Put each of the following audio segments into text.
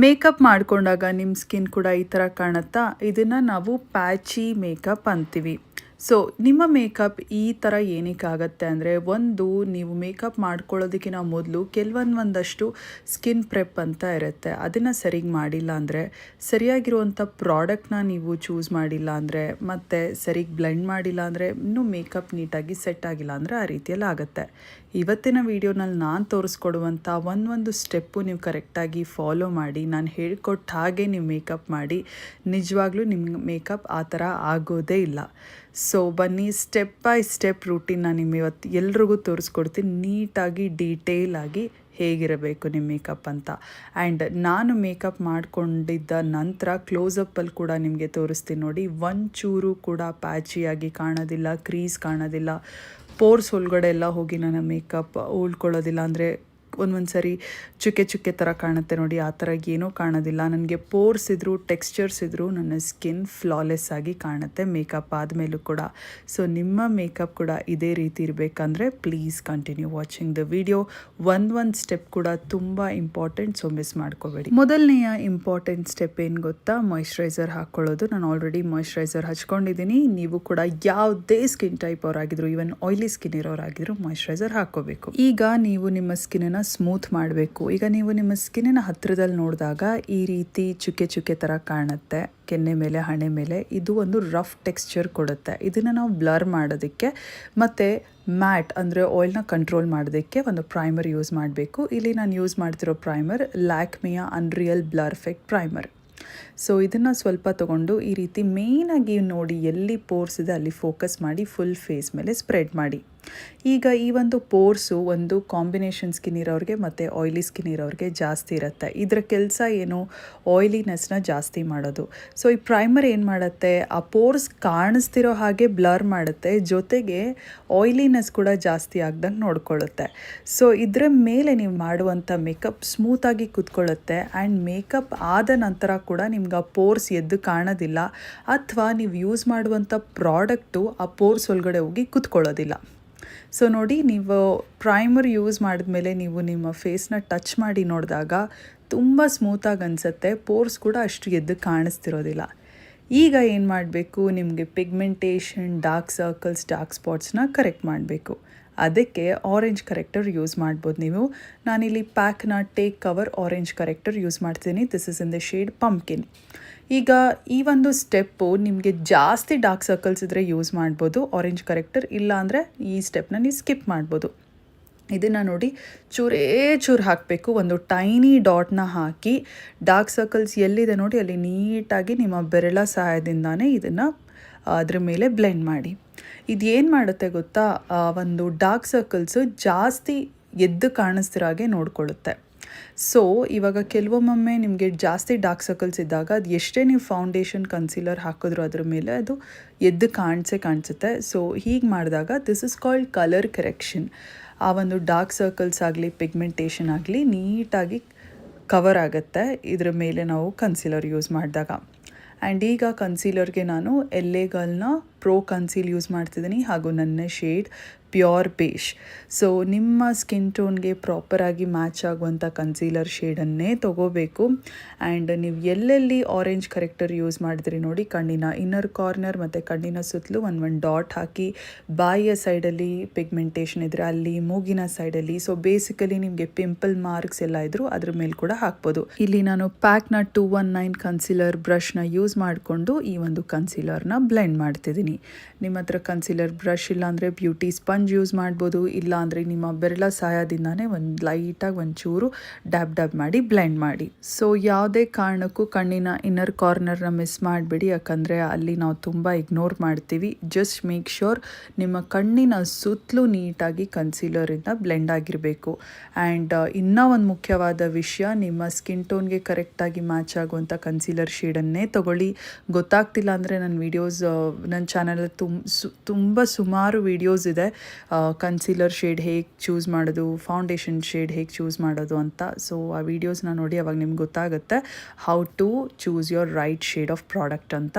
Makeup ಮಾಡ್ಕೊಂಡಾಗ ನಿಮ್ಮ skin ಕೂಡ ಈ ಥರ ಕಾಣುತ್ತಾ, ಇದನ್ನು ನಾವು ಪ್ಯಾಚಿ ಮೇಕಪ್ ಅಂತೀವಿ. ಸೊ ನಿಮ್ಮ ಮೇಕಪ್ ಈ ಥರ ಏನಕ್ಕಾಗತ್ತೆ ಅಂದರೆ, ಒಂದು ನೀವು ಮೇಕಪ್ ಮಾಡ್ಕೊಳ್ಳೋದಕ್ಕಿಂತ ಮೊದಲು ಒಂದಷ್ಟು ಸ್ಕಿನ್ ಪ್ರೆಪ್ ಅಂತ ಇರುತ್ತೆ. ಅದನ್ನು ಸರಿಗೆ ಮಾಡಿಲ್ಲ ಅಂದರೆ, ಸರಿಯಾಗಿರುವಂಥ ಪ್ರಾಡಕ್ಟ್ನ ನೀವು ಚೂಸ್ ಮಾಡಿಲ್ಲ ಅಂದರೆ, ಮತ್ತು ಸರಿಗೆ ಬ್ಲೆಂಡ್ ಮಾಡಿಲ್ಲ ಅಂದರೆ, ಇನ್ನೂ ಮೇಕಪ್ ನೀಟಾಗಿ ಸೆಟ್ ಆಗಿಲ್ಲ ಅಂದರೆ ಆ ರೀತಿಯಲ್ಲಿ ಆಗುತ್ತೆ. ಇವತ್ತಿನ ವಿಡಿಯೋನಲ್ಲಿ ನಾನು ತೋರಿಸ್ಕೊಡುವಂಥ ಒಂದೊಂದು ಸ್ಟೆಪ್ಪು ನೀವು ಕರೆಕ್ಟಾಗಿ ಫಾಲೋ ಮಾಡಿ, ನಾನು ಹೇಳ್ಕೊಟ್ಟ ಹಾಗೆ ನೀವು ಮೇಕಪ್ ಮಾಡಿ, ನಿಜವಾಗ್ಲೂ ನಿಮ್ಮ ಮೇಕಪ್ ಆ ಥರ ಆಗೋದೇ ಇಲ್ಲ. ಸೊ ಬನ್ನಿ, ಸ್ಟೆಪ್ ಬೈ ಸ್ಟೆಪ್ ರೂಟೀನ್ ನಾನು ನಿಮ್ಮ ಇವತ್ತು ಎಲ್ರಿಗೂ ತೋರಿಸ್ಕೊಡ್ತೀನಿ, ನೀಟಾಗಿ ಡೀಟೇಲಾಗಿ ಹೇಗಿರಬೇಕು ನಿಮ್ಮ ಮೇಕಪ್ ಅಂತ. ಆ್ಯಂಡ್ ನಾನು ಮೇಕಪ್ ಮಾಡ್ಕೊಂಡಿದ್ದ ನಂತರ ಕ್ಲೋಸಪ್ಪಲ್ಲಿ ಕೂಡ ನಿಮಗೆ ತೋರಿಸ್ತೀನಿ ನೋಡಿ. ಒಂಚೂರು ಕೂಡ ಪ್ಯಾಚಿಯಾಗಿ ಕಾಣೋದಿಲ್ಲ, ಕ್ರೀಸ್ ಕಾಣೋದಿಲ್ಲ, ಪೋರ್ಸ್ ಒಳಗಡೆ ಎಲ್ಲ ಹೋಗಿ ನನ್ನ ಮೇಕಪ್ ಉಳ್ಕೊಳ್ಳೋದಿಲ್ಲ. ಅಂದರೆ ಒಂದೊಂದು ಸರಿ ಚುಕ್ಕೆ ಚುಕ್ಕೆ ಥರ ಕಾಣುತ್ತೆ ನೋಡಿ, ಆ ಥರ ಏನೂ ಕಾಣೋದಿಲ್ಲ. ನನಗೆ ಪೋರ್ಸ್ ಇದ್ದರೂ ಟೆಕ್ಸ್ಚರ್ಸ್ ಇದ್ದರೂ ನನ್ನ ಸ್ಕಿನ್ ಫ್ಲಾಲೆಸ್ ಆಗಿ ಕಾಣುತ್ತೆ ಮೇಕಪ್ ಆದಮೇಲೂ ಕೂಡ. ಸೊ ನಿಮ್ಮ ಮೇಕಪ್ ಕೂಡ ಇದೇ ರೀತಿ ಇರಬೇಕಂದ್ರೆ please continue watching the video. ಒಂದು ಸ್ಟೆಪ್ ಕೂಡ ತುಂಬ ಇಂಪಾರ್ಟೆಂಟ್, ಸೊ ಮಿಸ್ ಮಾಡ್ಕೋಬೇಡಿ. ಮೊದಲನೆಯ ಇಂಪಾರ್ಟೆಂಟ್ ಸ್ಟೆಪ್ ಏನು ಗೊತ್ತಾ? ಮಾಯಿಶ್ಚರೈಸರ್ ಹಾಕ್ಕೊಳ್ಳೋದು. ನಾನು ಆಲ್ರೆಡಿ ಮಾಯಿಶ್ಚರೈಸರ್ ಹಚ್ಕೊಂಡಿದ್ದೀನಿ. ನೀವು ಕೂಡ ಯಾವುದೇ ಸ್ಕಿನ್ ಟೈಪ್ ಅವರಾಗಿದ್ರು, ಈವನ್ ಆಯಿಲಿ ಸ್ಕಿನ್ ಇರೋರಾಗಿದ್ರು ಮಾಯಿಶ್ಚರೈಸರ್ ಹಾಕ್ಕೋಬೇಕು. ಈಗ ನೀವು ನಿಮ್ಮ ಸ್ಕಿನ್ನನ್ನು ಸ್ಮೂತ್ ಮಾಡಬೇಕು. ಈಗ ನೀವು ನಿಮ್ಮ ಸ್ಕಿನ್ನಿನ ಹತ್ತಿರದಲ್ಲಿ ನೋಡಿದಾಗ ಈ ರೀತಿ ಚುಕ್ಕೆ ಚುಕ್ಕೆ ಥರ ಕಾಣುತ್ತೆ ಕೆನ್ನೆ ಮೇಲೆ, ಹಣೆ ಮೇಲೆ. ಇದು ಒಂದು ರಫ್ ಟೆಕ್ಸ್ಚರ್ ಕೊಡುತ್ತೆ. ಇದನ್ನು ನಾವು ಬ್ಲರ್ ಮಾಡೋದಕ್ಕೆ ಮತ್ತು ಮ್ಯಾಟ್ ಅಂದರೆ ಆಯಿಲ್ನ ಕಂಟ್ರೋಲ್ ಮಾಡೋದಕ್ಕೆ ಒಂದು ಪ್ರೈಮರ್ ಯೂಸ್ ಮಾಡಬೇಕು. ಇಲ್ಲಿ ನಾನು ಯೂಸ್ ಮಾಡ್ತಿರೋ ಪ್ರೈಮರ್ ಲ್ಯಾಕ್ಮಿಯ unreal blur effect primer. So ಇದನ್ನು ಸ್ವಲ್ಪ ತೊಗೊಂಡು ಈ ರೀತಿ ಮೇಯ್ನಾಗಿ ನೋಡಿ ಎಲ್ಲಿ ಪೋರ್ಸ್ ಇದೆ ಅಲ್ಲಿ ಫೋಕಸ್ ಮಾಡಿ ಫುಲ್ ಫೇಸ್ ಮೇಲೆ ಸ್ಪ್ರೆಡ್ ಮಾಡಿ. ಈಗ ಈ ಒಂದು ಪೋರ್ಸು ಒಂದು ಕಾಂಬಿನೇಷನ್ ಸ್ಕಿನ್ ಇರೋರಿಗೆ ಮತ್ತು ಆಯಿಲಿ ಸ್ಕಿನ್ ಇರೋರಿಗೆ ಜಾಸ್ತಿ ಇರುತ್ತೆ. ಇದರ ಕೆಲಸ ಏನು? ಆಯಿಲಿನೆಸ್ನ ಜಾಸ್ತಿ ಮಾಡೋದು. ಸೊ ಈ ಪ್ರೈಮರ್ ಏನು ಮಾಡುತ್ತೆ? ಆ ಪೋರ್ಸ್ ಕಾಣಿಸ್ತಿರೋ ಹಾಗೆ ಬ್ಲರ್ ಮಾಡುತ್ತೆ, ಜೊತೆಗೆ ಆಯಿಲಿನೆಸ್ ಕೂಡ ಜಾಸ್ತಿ ಆಗ್ದಂಗೆ ನೋಡ್ಕೊಳ್ಳುತ್ತೆ. ಸೊ ಇದರ ಮೇಲೆ ನೀವು ಮಾಡುವಂಥ ಮೇಕಪ್ ಸ್ಮೂತಾಗಿ ಕೂತ್ಕೊಳ್ಳುತ್ತೆ. ಆ್ಯಂಡ್ ಮೇಕಪ್ ಆದ ನಂತರ ಕೂಡ ನಿಮ್ಗೆ ಆ ಪೋರ್ಸ್ ಎದ್ದು ಕಾಣೋದಿಲ್ಲ, ಅಥವಾ ನೀವು ಯೂಸ್ ಮಾಡುವಂಥ ಪ್ರಾಡಕ್ಟು ಆ ಪೋರ್ಸ್ ಒಳಗಡೆ ಹೋಗಿ ಕೂತ್ಕೊಳ್ಳೋದಿಲ್ಲ. ಸೊ ನೋಡಿ, ನೀವು ಪ್ರೈಮರ್ ಯೂಸ್ ಮಾಡಿದ್ಮೇಲೆ ನೀವು ನಿಮ್ಮ ಫೇಸ್ನ ಟಚ್ ಮಾಡಿ ನೋಡಿದಾಗ ತುಂಬ ಸ್ಮೂತಾಗಿ ಅನಿಸುತ್ತೆ, ಪೋರ್ಸ್ ಕೂಡ ಅಷ್ಟು ಎದ್ದು ಕಾಣಿಸ್ತಿರೋದಿಲ್ಲ. ಈಗ ಏನು ಮಾಡಬೇಕು? ನಿಮಗೆ ಪಿಗ್ಮೆಂಟೇಷನ್, ಡಾರ್ಕ್ ಸರ್ಕಲ್ಸ್, ಡಾರ್ಕ್ ಸ್ಪಾಟ್ಸ್ನ ಕರೆಕ್ಟ್ ಮಾಡಬೇಕು. ಅದಕ್ಕೆ ಆರೆಂಜ್ ಕರೆಕ್ಟರ್ ಯೂಸ್ ಮಾಡ್ಬೋದು ನೀವು. ನಾನಿಲ್ಲಿ ಪ್ಯಾಕ್ನ take cover orange corrector use ಮಾಡ್ತೀನಿ. This is in the shade pumpkin. ಈಗ ಈ ಒಂದು ಸ್ಟೆಪ್ಪು ನಿಮಗೆ ಜಾಸ್ತಿ ಡಾರ್ಕ್ ಸರ್ಕಲ್ಸ್ ಇದ್ದರೆ ಯೂಸ್ ಮಾಡ್ಬೋದು ಆರೆಂಜ್ ಕರೆಕ್ಟರ್, ಇಲ್ಲ ಅಂದರೆ ಈ ಸ್ಟೆಪ್ನ ನೀವು ಸ್ಕಿಪ್ ಮಾಡ್ಬೋದು. ಇದನ್ನು ನೋಡಿ ಚೂರು ಹಾಕಬೇಕು. ಒಂದು ಟೈನಿ ಡಾಟ್ನ ಹಾಕಿ ಡಾರ್ಕ್ ಸರ್ಕಲ್ಸ್ ಎಲ್ಲಿದೆ ನೋಡಿ ಅಲ್ಲಿ ನೀಟಾಗಿ ನಿಮ್ಮ ಬೆರಳ ಸಹಾಯದಿಂದಾನೇ ಇದನ್ನು ಅದ್ರ ಮೇಲೆ ಬ್ಲೆಂಡ್ ಮಾಡಿ. ಇದೇನು ಮಾಡುತ್ತೆ ಗೊತ್ತಾ? ಒಂದು ಡಾರ್ಕ್ ಸರ್ಕಲ್ಸು ಜಾಸ್ತಿ ಎದ್ದು ಕಾಣಿಸ್ತಿರೋ ಹಾಗೆ ನೋಡ್ಕೊಳ್ಳುತ್ತೆ. ಸೊ ಇವಾಗ ಕೆಲವೊಮ್ಮೆ ನಿಮಗೆ ಜಾಸ್ತಿ ಡಾರ್ಕ್ ಸರ್ಕಲ್ಸ್ ಇದ್ದಾಗ ಅದು ಎಷ್ಟೇ ನೀವು ಫೌಂಡೇಶನ್, ಕನ್ಸೀಲರ್ ಹಾಕಿದ್ರು ಅದ್ರ ಮೇಲೆ ಅದು ಎದ್ದು ಕಾಣಿಸುತ್ತೆ. ಸೊ ಹೀಗೆ ಮಾಡಿದಾಗ this is called colour correction. ಆ ಒಂದು ಡಾರ್ಕ್ ಸರ್ಕಲ್ಸ್ ಆಗಲಿ ಪಿಗ್ಮೆಂಟೇಷನ್ ಆಗಲಿ ನೀಟಾಗಿ ಕವರ್ ಆಗುತ್ತೆ ಇದ್ರ ಮೇಲೆ ನಾವು ಕನ್ಸೀಲರ್ ಯೂಸ್ ಮಾಡಿದಾಗ. ಆ್ಯಂಡ್ ಈಗ ಕನ್ಸೀಲರ್ಗೆ ನಾನು ಎಲ್ಲೆಗಲ್ನ ಪ್ರೋ ಕನ್ಸೀಲ್ ಯೂಸ್ ಮಾಡ್ತಿದ್ದೀನಿ, ಹಾಗೂ ನನ್ನ ಶೇಡ್ ಪ್ಯೂರ್ ಬೇಷ್. ಸೊ ನಿಮ್ಮ ಸ್ಕಿನ್ ಟೋನ್ಗೆ ಪ್ರಾಪರಾಗಿ ಮ್ಯಾಚ್ ಆಗುವಂಥ ಕನ್ಸೀಲರ್ ಶೇಡನ್ನೇ ತೊಗೋಬೇಕು. ಆ್ಯಂಡ್ ನೀವು ಎಲ್ಲೆಲ್ಲಿ ಆರೆಂಜ್ ಕರೆಕ್ಟರ್ ಯೂಸ್ ಮಾಡಿದ್ರಿ ನೋಡಿ, ಕಣ್ಣಿನ ಇನ್ನರ್ ಕಾರ್ನರ್ ಮತ್ತು ಕಣ್ಣಿನ ಸುತ್ತಲೂ ಒಂದು ಡಾಟ್ ಹಾಕಿ, ಬಾಯಿಯ ಸೈಡಲ್ಲಿ ಪಿಗ್ಮೆಂಟೇಷನ್ ಇದ್ದರೆ ಅಲ್ಲಿ, ಮೂಗಿನ ಸೈಡಲ್ಲಿ, ಸೊ ಬೇಸಿಕಲಿ ನಿಮಗೆ ಪಿಂಪಲ್ ಮಾರ್ಕ್ಸ್ ಎಲ್ಲ ಇದ್ದರೂ ಅದ್ರ ಮೇಲೆ ಕೂಡ ಹಾಕ್ಬೋದು. ಇಲ್ಲಿ ನಾನು ಪ್ಯಾಕ್ನ 219 ಕನ್ಸೀಲರ್ ಬ್ರಷ್ನ ಯೂಸ್ ಮಾಡಿಕೊಂಡು ಈ ಒಂದು ಕನ್ಸೀಲರ್ನ ಬ್ಲೆಂಡ್ ಮಾಡ್ತಿದ್ದೀನಿ. ನಿಮ್ಮ ಹತ್ರ ಕನ್ಸೀಲರ್ ಬ್ರಷ್ ಇಲ್ಲ ಅಂದರೆ ಬ್ಯೂಟಿ ಸ್ಪಂಜ್ ಯೂಸ್ ಮಾಡ್ಬೋದು, ಇಲ್ಲ ಅಂದರೆ ನಿಮ್ಮ ಬೆರಳ ಸಹಾಯದಿಂದಾನೇ ಒಂದು ಲೈಟಾಗಿ ಒಂಚೂರು ಡ್ಯಾಬ್ ಮಾಡಿ ಬ್ಲೆಂಡ್ ಮಾಡಿ. ಸೊ ಯಾವುದೇ ಕಾರಣಕ್ಕೂ ಕಣ್ಣಿನ ಇನ್ನರ್ ಕಾರ್ನರ್ನ ಮಿಸ್ ಮಾಡಿಬಿಡಿ, ಯಾಕಂದರೆ ಅಲ್ಲಿ ನಾವು ತುಂಬ ಇಗ್ನೋರ್ ಮಾಡ್ತೀವಿ. ಜಸ್ಟ್ ಮೇಕ್ ಶ್ಯೂರ್ ನಿಮ್ಮ ಕಣ್ಣಿನ ಸುತ್ತಲೂ ನೀಟಾಗಿ ಕನ್ಸೀಲರಿಂದ ಬ್ಲೆಂಡ್ ಆಗಿರಬೇಕು. ಆ್ಯಂಡ್ ಇನ್ನೂ ಒಂದು ಮುಖ್ಯವಾದ ವಿಷಯ, ನಿಮ್ಮ ಸ್ಕಿನ್ ಟೋನ್ಗೆ ಕರೆಕ್ಟಾಗಿ ಮ್ಯಾಚ್ ಆಗುವಂಥ ಕನ್ಸೀಲರ್ ಶೇಡನ್ನೇ ತೊಗೊಳ್ಳಿ. ಗೊತ್ತಾಗ್ತಿಲ್ಲ ಅಂದರೆ ನನ್ನ ವೀಡಿಯೋಸ್ ನನ್ನ ಚಾನಲಲ್ಲಿ ತುಂಬ ಸುಮಾರು ವೀಡಿಯೋಸ್ ಇದೆ, ಕನ್ಸೀಲರ್ ಶೇಡ್ ಹೇಗೆ ಚೂಸ್ ಮಾಡೋದು, ಫೌಂಡೇಶನ್ ಶೇಡ್ ಹೇಗೆ ಚೂಸ್ ಮಾಡೋದು ಅಂತ. ಸೊ ಆ ವೀಡಿಯೋಸ್ನ ನೋಡಿ, ಅವಾಗ ನಿಮ್ಗೆ ಗೊತ್ತಾಗುತ್ತೆ how to choose your right shade of product ಅಂತ.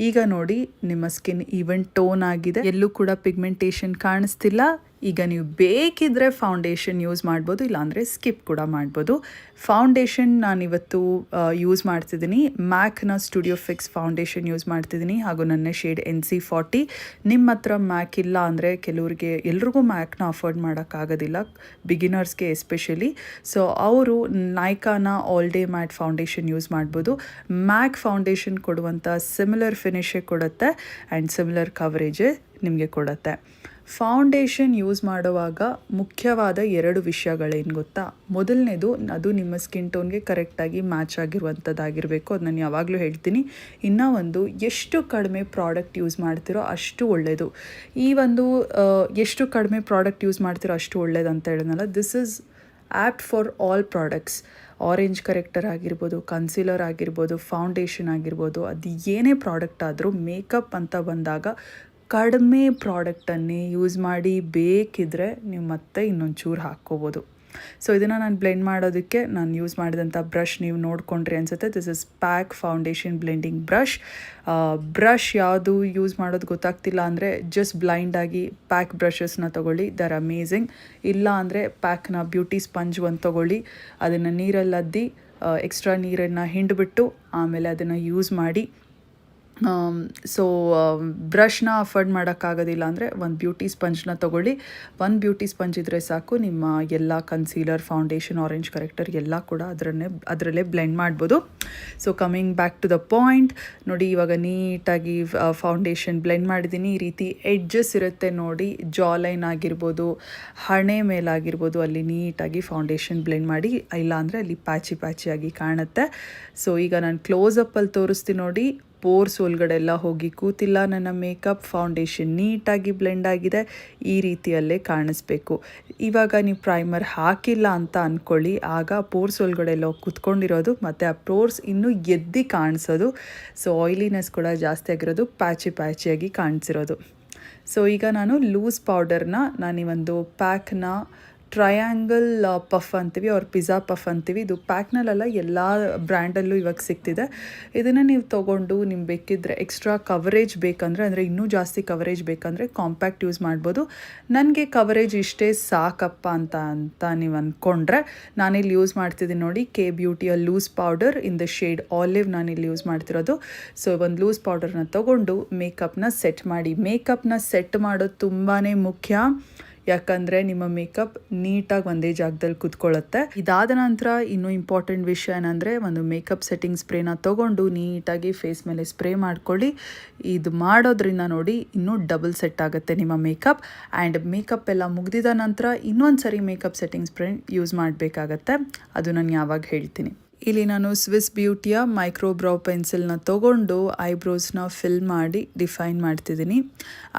ಈಗ ನೋಡಿ, ನಿಮ್ಮ ಸ್ಕಿನ್ ಈವನ್ ಟೋನ್ ಆಗಿದೆ, ಎಲ್ಲೂ ಕೂಡ ಪಿಗ್ಮೆಂಟೇಷನ್ ಕಾಣಿಸ್ತಿಲ್ಲ. ಈಗ ನೀವು ಬೇಕಿದ್ದರೆ ಫೌಂಡೇಶನ್ ಯೂಸ್ ಮಾಡ್ಬೋದು, ಇಲ್ಲಾಂದರೆ ಸ್ಕಿಪ್ ಕೂಡ ಮಾಡ್ಬೋದು. ಫೌಂಡೇಶನ್ ನಾನಿವತ್ತು ಯೂಸ್ ಮಾಡ್ತಿದ್ದೀನಿ, ಮ್ಯಾಕ್ನ ಸ್ಟುಡಿಯೋ ಫಿಕ್ಸ್ ಫೌಂಡೇಶನ್ ಯೂಸ್ ಮಾಡ್ತಿದ್ದೀನಿ, ಹಾಗೂ ನನ್ನ ಶೇಡ್ NC40. ನಿಮ್ಮ ಹತ್ರ ಮ್ಯಾಕ್ ಇಲ್ಲ ಅಂದರೆ ಕೆಲವ್ರಿಗೆ, ಎಲ್ರಿಗೂ ಮ್ಯಾಕ್ನ ಅಫೋರ್ಡ್ ಮಾಡೋಕ್ಕಾಗೋದಿಲ್ಲ, ಬಿಗಿನರ್ಸ್ಗೆ ಎಸ್ಪೆಷಲಿ. ಸೊ ಅವರು ನೈಕಾನ all day matte foundation use ಮಾಡ್ಬೋದು. ಮ್ಯಾಕ್ ಫೌಂಡೇಶನ್ ಕೊಡುವಂಥ ಸಿಮಿಲರ್ ಫಿನಿಶೇ ಕೊಡುತ್ತೆ ಆ್ಯಂಡ್ ಸಿಮಿಲರ್ ಕವರೇಜೇ ನಿಮಗೆ ಕೊಡುತ್ತೆ. ಫೌಂಡೇಶನ್ ಯೂಸ್ ಮಾಡುವಾಗ ಮುಖ್ಯವಾದ 2 ವಿಷಯಗಳೇನು ಗೊತ್ತಾ? ಮೊದಲನೇದು, ಅದು ನಿಮ್ಮ ಸ್ಕಿನ್ ಟೋನ್ಗೆ ಕರೆಕ್ಟಾಗಿ ಮ್ಯಾಚ್ ಆಗಿರುವಂಥದ್ದಾಗಿರಬೇಕು, ಅದು ನಾನು ಯಾವಾಗಲೂ ಹೇಳ್ತೀನಿ. ಇನ್ನೂ ಒಂದು, ಎಷ್ಟು ಕಡಿಮೆ ಪ್ರಾಡಕ್ಟ್ ಯೂಸ್ ಮಾಡ್ತಿರೋ ಅಷ್ಟು ಒಳ್ಳೆಯದು. ಈ ಒಂದು ಎಷ್ಟು ಕಡಿಮೆ ಪ್ರಾಡಕ್ಟ್ ಯೂಸ್ ಮಾಡ್ತಿರೋ ಅಷ್ಟು ಒಳ್ಳೇದು ಅಂತ ಹೇಳಿದ್ನಲ್ಲ, this is apt for all products. Orange corrector ಆಗಿರ್ಬೋದು, ಕನ್ಸೀಲರ್ ಆಗಿರ್ಬೋದು, ಫೌಂಡೇಶನ್ ಆಗಿರ್ಬೋದು, ಅದು ಏನೇ ಪ್ರಾಡಕ್ಟ್ ಆದರೂ ಮೇಕಪ್ ಅಂತ ಬಂದಾಗ ಕಡಿಮೆ ಪ್ರಾಡಕ್ಟನ್ನೇ ಯೂಸ್ ಮಾಡಿ, ಬೇಕಿದ್ದರೆ ನೀವು ಮತ್ತೆ ಇನ್ನೊಂಚೂರು ಹಾಕ್ಕೋಬೋದು. ಸೊ ಇದನ್ನು ನಾನು ಬ್ಲೆಂಡ್ ಮಾಡೋದಕ್ಕೆ ನಾನು ಯೂಸ್ ಮಾಡಿದಂಥ ಬ್ರಷ್ ನೀವು ನೋಡ್ಕೊಂಡ್ರಿ ಅನಿಸುತ್ತೆ. This is pack foundation blending brush. Brush ಯಾವುದು ಯೂಸ್ ಮಾಡೋದು ಗೊತ್ತಾಗ್ತಿಲ್ಲ ಅಂದರೆ ಜಸ್ಟ್ ಬ್ಲೈಂಡಾಗಿ ಪ್ಯಾಕ್ ಬ್ರಷಸ್ನ ತೊಗೊಳ್ಳಿ, ದರ್ ಅಮೇಝಿಂಗ್. ಇಲ್ಲ ಅಂದರೆ ಪ್ಯಾಕ್ನ ಬ್ಯೂಟಿ ಸ್ಪಂಜ್ ಒಂದು ತೊಗೊಳ್ಳಿ, ಅದನ್ನು ನೀರಲ್ಲಿ ಅದ್ದಿ ಎಕ್ಸ್ಟ್ರಾ ನೀರನ್ನು ಹಿಂಡಿಬಿಟ್ಟು ಆಮೇಲೆ ಅದನ್ನು ಯೂಸ್ ಮಾಡಿ. ಸೊ ಬ್ರಷ್ನ ಅಫೋರ್ಡ್ ಮಾಡೋಕ್ಕಾಗೋದಿಲ್ಲ ಅಂದರೆ ಒಂದು ಬ್ಯೂಟಿ ಸ್ಪಂಜ್ನ ತೊಗೊಳ್ಳಿ. ಒಂದು ಬ್ಯೂಟಿ ಸ್ಪಂಜ್ ಇದ್ದರೆ ಸಾಕು, ನಿಮ್ಮ ಎಲ್ಲ ಕನ್ಸೀಲರ್, ಫೌಂಡೇಶನ್, ಆರೆಂಜ್ ಕರೆಕ್ಟರ್ ಎಲ್ಲ ಕೂಡ ಅದರಲ್ಲೇ ಬ್ಲೆಂಡ್ ಮಾಡ್ಬೋದು. So coming back to the point, ನೋಡಿ ಇವಾಗ ನೀಟಾಗಿ ಫೌಂಡೇಶನ್ ಬ್ಲೆಂಡ್ ಮಾಡಿದ್ದೀನಿ. ಈ ರೀತಿ ಎಡ್ಜಸ್ ಇರುತ್ತೆ ನೋಡಿ, ಜಾ ಲೈನ್ ಆಗಿರ್ಬೋದು, ಹಣೆ ಮೇಲಾಗಿರ್ಬೋದು, ಅಲ್ಲಿ ನೀಟಾಗಿ ಫೌಂಡೇಶನ್ ಬ್ಲೆಂಡ್ ಮಾಡಿ, ಇಲ್ಲಾಂದರೆ ಅಲ್ಲಿ ಪ್ಯಾಚಿಯಾಗಿ ಕಾಣುತ್ತೆ. ಸೊ ಈಗ ನಾನು ಕ್ಲೋಸಪ್ಪಲ್ಲಿ ತೋರಿಸ್ತೀನಿ ನೋಡಿ, ಪೋರ್ಸ್ ಒಳಗಡೆ ಎಲ್ಲ ಹೋಗಿ ಕೂತಿಲ್ಲ ನನ್ನ ಮೇಕಪ್. ಫೌಂಡೇಶನ್ ನೀಟಾಗಿ ಬ್ಲೆಂಡ್ ಆಗಿದೆ, ಈ ರೀತಿಯಲ್ಲೇ ಕಾಣಿಸ್ಬೇಕು. ಇವಾಗ ನೀವು ಪ್ರೈಮರ್ ಹಾಕಿಲ್ಲ ಅಂತ ಅಂದ್ಕೊಳ್ಳಿ, ಆಗ ಪೋರ್ಸ್ ಒಳಗಡೆ ಎಲ್ಲ ಕೂತ್ಕೊಂಡಿರೋದು ಮತ್ತು ಆ ಪೋರ್ಸ್ ಇನ್ನೂ ಎದ್ದು ಕಾಣಿಸೋದು. ಸೊ ಆಯಿಲಿನೆಸ್ ಕೂಡ ಜಾಸ್ತಿ ಆಗಿರೋದು, ಪ್ಯಾಚಿಯಾಗಿ ಕಾಣಿಸಿರೋದು. ಸೊ ಈಗ ನಾನು ಲೂಸ್ ಪೌಡರ್ನ, ನಾನು ಈ ಒಂದು ಪ್ಯಾಕ್ನ ಟ್ರಯಾಂಗಲ್ ಪಫ್ ಅಂತೀವಿ, ಅವ್ರ ಪಿಜ್ಜಾ ಪಫ್ ಅಂತೀವಿ. ಇದು ಪ್ಯಾಕ್ನಲ್ಲೆಲ್ಲ ಎಲ್ಲ ಬ್ರ್ಯಾಂಡಲ್ಲೂ ಇವಾಗ ಸಿಗ್ತಿದೆ. ಇದನ್ನು ನೀವು ತೊಗೊಂಡು ನಿಮ್ಗೆ ಬೇಕಿದ್ದರೆ ಎಕ್ಸ್ಟ್ರಾ ಕವರೇಜ್ ಬೇಕಂದರೆ, ಅಂದರೆ ಇನ್ನೂ ಜಾಸ್ತಿ ಕವರೇಜ್ ಬೇಕಂದರೆ ಕಾಂಪ್ಯಾಕ್ಟ್ ಯೂಸ್ ಮಾಡ್ಬೋದು. ನನಗೆ ಕವರೇಜ್ ಇಷ್ಟೇ ಸಾಕಪ್ಪ ಅಂತ ನೀವು ಅಂದ್ಕೊಂಡ್ರೆ, ನಾನಿಲ್ಲಿ ಯೂಸ್ ಮಾಡ್ತಿದ್ದೀನಿ ನೋಡಿ, ಕೆ ಬ್ಯೂಟಿಯ loose powder in the shade olive ನಾನಿಲ್ಲಿ ಯೂಸ್ ಮಾಡ್ತಿರೋದು. ಸೊ ಒಂದು ಲೂಸ್ ಪೌಡರ್ನ ತೊಗೊಂಡು ಮೇಕಪ್ನ ಸೆಟ್ ಮಾಡಿ. ಮೇಕಪ್ನ ಸೆಟ್ ಮಾಡೋದು ತುಂಬಾ ಮುಖ್ಯ, ಯಾಕಂದರೆ ನಿಮ್ಮ ಮೇಕಪ್ ನೀಟಾಗಿ ಒಂದೇ ಜಾಗದಲ್ಲಿ ಕೂತ್ಕೊಳ್ಳುತ್ತೆ. ಇದಾದ ನಂತರ ಇನ್ನೂ ಇಂಪಾರ್ಟೆಂಟ್ ವಿಷಯ ಏನಂದರೆ, ಒಂದು ಮೇಕಪ್ ಸೆಟ್ಟಿಂಗ್ ಸ್ಪ್ರೇನ ತೊಗೊಂಡು ನೀಟಾಗಿ ಫೇಸ್ ಮೇಲೆ ಸ್ಪ್ರೇ ಮಾಡ್ಕೊಳ್ಳಿ. ಇದು ಮಾಡೋದ್ರಿಂದ ನೋಡಿ ಇನ್ನೂ ಡಬಲ್ ಸೆಟ್ ಆಗುತ್ತೆ ನಿಮ್ಮ ಮೇಕಪ್. ಆ್ಯಂಡ್ ಮೇಕಪ್ ಎಲ್ಲ ಮುಗಿದಿದ ನಂತರ ಇನ್ನೊಂದು ಸರಿ ಮೇಕಪ್ ಸೆಟ್ಟಿಂಗ್ ಸ್ಪ್ರೇ ಯೂಸ್ ಮಾಡಬೇಕಾಗತ್ತೆ, ಅದು ನಾನು ಯಾವಾಗ ಹೇಳ್ತೀನಿ. ಇಲ್ಲಿ ನಾನು ಸ್ವಿಸ್ ಬ್ಯೂಟಿಯ ಮೈಕ್ರೋ ಬ್ರೌ ಪೆನ್ಸಿಲ್ನ ತೊಗೊಂಡು ಐಬ್ರೋಸ್ನ ಫಿಲ್ ಮಾಡಿ ಡಿಫೈನ್ ಮಾಡ್ತಿದ್ದೀನಿ.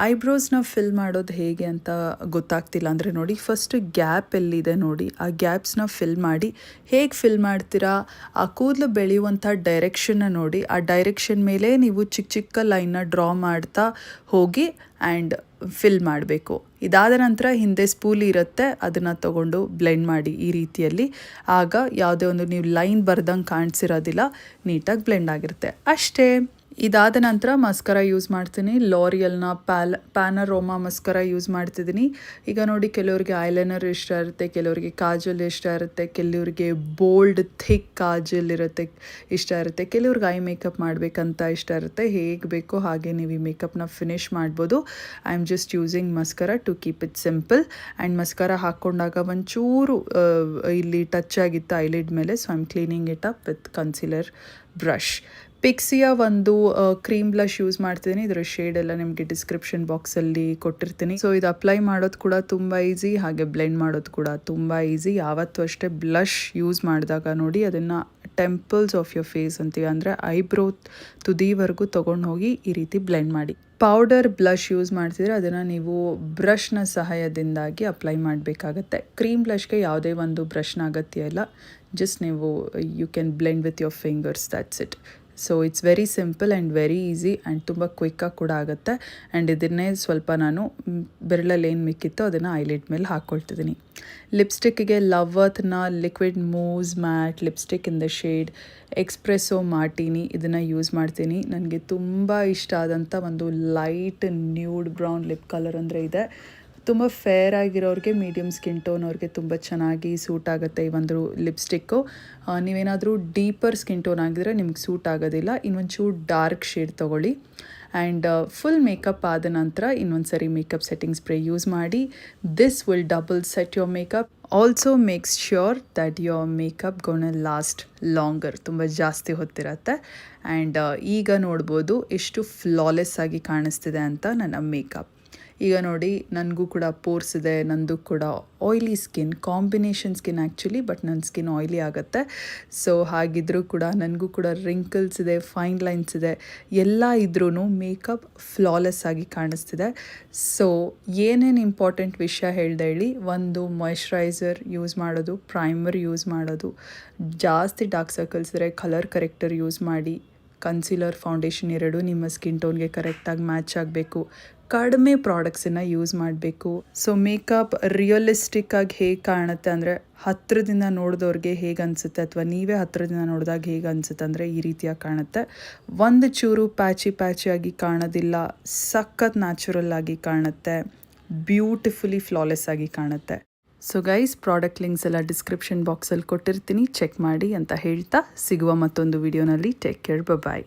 ಐಬ್ರೋಸ್ನ ಫಿಲ್ ಮಾಡೋದು ಹೇಗೆ ಅಂತ ಗೊತ್ತಾಗ್ತಿಲ್ಲ ಅಂದರೆ ನೋಡಿ, ಫಸ್ಟ್ ಗ್ಯಾಪ್ ಎಲ್ಲಿದೆ ನೋಡಿ, ಆ ಗ್ಯಾಪ್ಸ್ನ ಫಿಲ್ ಮಾಡಿ. ಹೇಗೆ ಫಿಲ್ ಮಾಡ್ತೀರಾ, ಆ ಕೂದಲು ಬೆಳೆಯುವಂಥ ಡೈರೆಕ್ಷನ್ನ ನೋಡಿ, ಆ ಡೈರೆಕ್ಷನ್ ಮೇಲೆ ನೀವು ಚಿಕ್ಕ ಲೈನ್ನ ಡ್ರಾ ಮಾಡ್ತಾ ಹೋಗಿ ಆ್ಯಂಡ್ ಫಿಲ್ ಮಾಡಬೇಕು. ಇದಾದ ನಂತರ ಹಿಂದೆ ಸ್ಪೂಲಿ ಇರುತ್ತೆ, ಅದನ್ನು ತೊಗೊಂಡು ಬ್ಲೆಂಡ್ ಮಾಡಿ ಈ ರೀತಿಯಲ್ಲಿ. ಆಗ ಯಾವುದೇ ಒಂದು ನೀವು ಲೈನ್ ಬರ್ದಂಗೆ ಕಾಣಿಸಿರೋದಿಲ್ಲ, ನೀಟಾಗಿ ಬ್ಲೆಂಡ್ ಆಗಿರುತ್ತೆ ಅಷ್ಟೇ. ಇದಾದ ನಂತರ ಮಸ್ಕರ ಯೂಸ್ ಮಾಡ್ತೀನಿ. ಲಾರಿಯಲ್ನ ಪ್ಯಾನರೋಮಾ ಮಸ್ಕರ ಯೂಸ್ ಮಾಡ್ತಿದ್ದೀನಿ. ಈಗ ನೋಡಿ, ಕೆಲವ್ರಿಗೆ ಐಲೈನರ್ ಇಷ್ಟ ಇರುತ್ತೆ, ಕೆಲವರಿಗೆ ಕಾಜಲ್ ಇಷ್ಟ ಇರುತ್ತೆ, ಕೆಲವ್ರಿಗೆ ಬೋಲ್ಡ್ ಥಿಕ್ ಕಾಜಲ್ ಇಷ್ಟ ಇರುತ್ತೆ, ಕೆಲವ್ರಿಗೆ ಐ ಮೇಕಪ್ ಮಾಡಬೇಕಂತ ಇಷ್ಟ ಇರುತ್ತೆ. ಹೇಗೆ ಬೇಕೋ ಹಾಗೆ ನೀವು ಈ ಮೇಕಪ್ನ ಫಿನಿಶ್ ಮಾಡ್ಬೋದು. I am just using mascara to keep it simple. And mascara ಹಾಕ್ಕೊಂಡಾಗ ಒಂಚೂರು ಇಲ್ಲಿ ಟಚ್ ಆಗಿತ್ತು ಐಲಿಡ್ ಮೇಲೆ, so I am cleaning it up with concealer brush. ಪಿಕ್ಸಿಯ ಒಂದು ಕ್ರೀಮ್ ಬ್ಲಷ್ ಯೂಸ್ ಮಾಡ್ತಿದ್ದೀನಿ. ಇದರ ಶೇಡ್ ಎಲ್ಲ ನಿಮಗೆ ಡಿಸ್ಕ್ರಿಪ್ಷನ್ ಬಾಕ್ಸಲ್ಲಿ ಕೊಟ್ಟಿರ್ತೀನಿ. ಸೊ ಇದು ಅಪ್ಲೈ ಮಾಡೋದು ಕೂಡ ತುಂಬ ಈಸಿ, ಹಾಗೆ ಬ್ಲೆಂಡ್ ಮಾಡೋದು ಕೂಡ ತುಂಬ ಈಸಿ. ಯಾವತ್ತೂ ಅಷ್ಟೇ ಬ್ಲಷ್ ಯೂಸ್ ಮಾಡಿದಾಗ ನೋಡಿ, ಅದನ್ನು ಟೆಂಪಲ್ಸ್ ಆಫ್ ಯೋರ್ ಫೇಸ್ ಅಂತೀವಿ, ಅಂದರೆ ಐಬ್ರೋ ತುದಿವರೆಗೂ ತೊಗೊಂಡು ಹೋಗಿ ಈ ರೀತಿ ಬ್ಲೆಂಡ್ ಮಾಡಿ. ಪೌಡರ್ ಬ್ಲಷ್ ಯೂಸ್ ಮಾಡ್ತಿದ್ರೆ ಅದನ್ನು ನೀವು ಬ್ರಷ್ನ ಸಹಾಯದಿಂದಾಗಿ ಅಪ್ಲೈ ಮಾಡಬೇಕಾಗತ್ತೆ. ಕ್ರೀಮ್ ಬ್ಲಷ್ಗೆ ಯಾವುದೇ ಒಂದು ಬ್ರಷ್ನ ಅಗತ್ಯ ಇಲ್ಲ, ಜಸ್ಟ್ ನೀವು you can blend with your fingers, that's it. So it's very simple and very easy and ತುಂಬ ಕ್ವಿಕ್ಕಾಗಿ ಕೂಡ ಆಗುತ್ತೆ. ಆ್ಯಂಡ್ ಇದನ್ನೇ ಸ್ವಲ್ಪ ನಾನು ಬೆರಳಲ್ಲಿ ಏನು ಮಿಕ್ಕಿತ್ತೋ ಅದನ್ನು ಐಲೈಟ್ ಮೇಲೆ ಹಾಕ್ಕೊಳ್ತಿದ್ದೀನಿ. ಲಿಪ್ಸ್ಟಿಕ್ಕಿಗೆ ಲವತ್ನ liquid mousse matte lipstick in the shade espresso martini ಇದನ್ನು ಯೂಸ್ ಮಾಡ್ತೀನಿ. ನನಗೆ ತುಂಬ ಇಷ್ಟ ಆದಂಥ ಒಂದು light nude brown lip colour ಅಂದರೆ ಇದೆ. ತುಂಬ ಫೇರ್ ಆಗಿರೋರಿಗೆ, ಮೀಡಿಯಮ್ ಸ್ಕಿನ್ ಟೋನ್ ಅವ್ರಿಗೆ ತುಂಬ ಚೆನ್ನಾಗಿ ಸೂಟ್ ಆಗುತ್ತೆ ಈ ಒಂದು ಲಿಪ್ಸ್ಟಿಕ್ಕು. ನೀವೇನಾದರೂ ಡೀಪರ್ ಸ್ಕಿನ್ ಟೋನ್ ಆಗಿದ್ರೆ ನಿಮ್ಗೆ ಸೂಟ್ ಆಗೋದಿಲ್ಲ. ಇನ್ನೊಂಚೂರು ಡಾರ್ಕ್ ಶೇಡ್ ತೊಗೊಳ್ಳಿ. ಆ್ಯಂಡ್ ಫುಲ್ ಮೇಕಪ್ ಆದ ನಂತರ ಇನ್ನೊಂದು ಸರಿ ಮೇಕಪ್ ಸೆಟ್ಟಿಂಗ್ ಸ್ಪ್ರೇ ಯೂಸ್ ಮಾಡಿ. This will double set your makeup. Also makes sure that your makeup gonna last longer, ತುಂಬ ಜಾಸ್ತಿ ಹೊತ್ತಿರತ್ತೆ. ಆ್ಯಂಡ್ ಈಗ ನೋಡ್ಬೋದು ಎಷ್ಟು ಫ್ಲಾಲೆಸ್ ಆಗಿ ಕಾಣಿಸ್ತಿದೆ ಅಂತ ನನ್ನ ಮೇಕಪ್. ಈಗ ನೋಡಿ, ನನಗೂ ಕೂಡ ಪೋರ್ಸ್ ಇದೆ, ನಂದು ಕೂಡ ಆಯ್ಲಿ skin, combination skin actually, but ನನ್ನ ಸ್ಕಿನ್ ಆಯ್ಲಿ ಆಗುತ್ತೆ. ಸೊ ಹಾಗಿದ್ರೂ ಕೂಡ ನನಗೂ ಕೂಡ ರಿಂಕಲ್ಸ್ ಇದೆ, ಫೈನ್ ಲೈನ್ಸ್ ಇದೆ, ಎಲ್ಲ ಇದ್ರೂ ಮೇಕಪ್ ಫ್ಲಾಲೆಸ್ ಆಗಿ ಕಾಣಿಸ್ತಿದೆ. ಸೊ ಏನೇನು ಇಂಪಾರ್ಟೆಂಟ್ ವಿಷಯ ಹೇಳ್ದೆ ಹೇಳಿ, ಒಂದು ಮಾಯ್ಶ್ಚರೈಸರ್ ಯೂಸ್ ಮಾಡೋದು, ಪ್ರೈಮರ್ ಯೂಸ್ ಮಾಡೋದು, ಜಾಸ್ತಿ ಡಾರ್ಕ್ ಸರ್ಕಲ್ಸ್ ಇದ್ದರೆ ಕಲರ್ ಕರೆಕ್ಟರ್ ಯೂಸ್ ಮಾಡಿ, ಕನ್ಸೀಲರ್ ಫೌಂಡೇಶನ್ ಎರಡೂ ನಿಮ್ಮ ಸ್ಕಿನ್ ಟೋನ್ಗೆ ಕರೆಕ್ಟಾಗಿ ಮ್ಯಾಚ್ ಆಗಬೇಕು, ಕಡಿಮೆ ಪ್ರಾಡಕ್ಟ್ಸನ್ನು ಯೂಸ್ ಮಾಡಬೇಕು. ಸೊ ಮೇಕಪ್ ರಿಯಲಿಸ್ಟಿಕ್ ಆಗಿ ಹೇಗೆ ಕಾಣುತ್ತೆ ಅಂದರೆ, ಹತ್ತಿರದಿಂದ ನೋಡಿದವ್ರಿಗೆ ಹೇಗೆ ಅನಿಸುತ್ತೆ ಅಥವಾ ನೀವೇ ಹತ್ತಿರದಿಂದ ನೋಡಿದಾಗ ಹೇಗೆ ಅನಿಸುತ್ತೆ ಅಂದರೆ ಈ ರೀತಿಯಾಗಿ ಕಾಣುತ್ತೆ. ಒಂದು ಚೂರು ಪ್ಯಾಚಿಯಾಗಿ ಕಾಣೋದಿಲ್ಲ, ಸಖತ್ ನ್ಯಾಚುರಲ್ ಆಗಿ ಕಾಣುತ್ತೆ, ಬ್ಯೂಟಿಫುಲಿ ಫ್ಲಾಲೆಸ್ ಆಗಿ ಕಾಣುತ್ತೆ. ಸೊ ಗೈಸ್, ಪ್ರಾಡಕ್ಟ್ ಲಿಂಕ್ಸ್ ಎಲ್ಲ ಡಿಸ್ಕ್ರಿಪ್ಷನ್ ಬಾಕ್ಸಲ್ಲಿ ಕೊಟ್ಟಿರ್ತೀನಿ, ಚೆಕ್ ಮಾಡಿ ಅಂತ ಹೇಳ್ತಾ ಸಿಗುವ ಮತ್ತೊಂದು ವಿಡಿಯೋನಲ್ಲಿ. ಟೇಕ್ ಕೇರ್, ಬಾಯ್.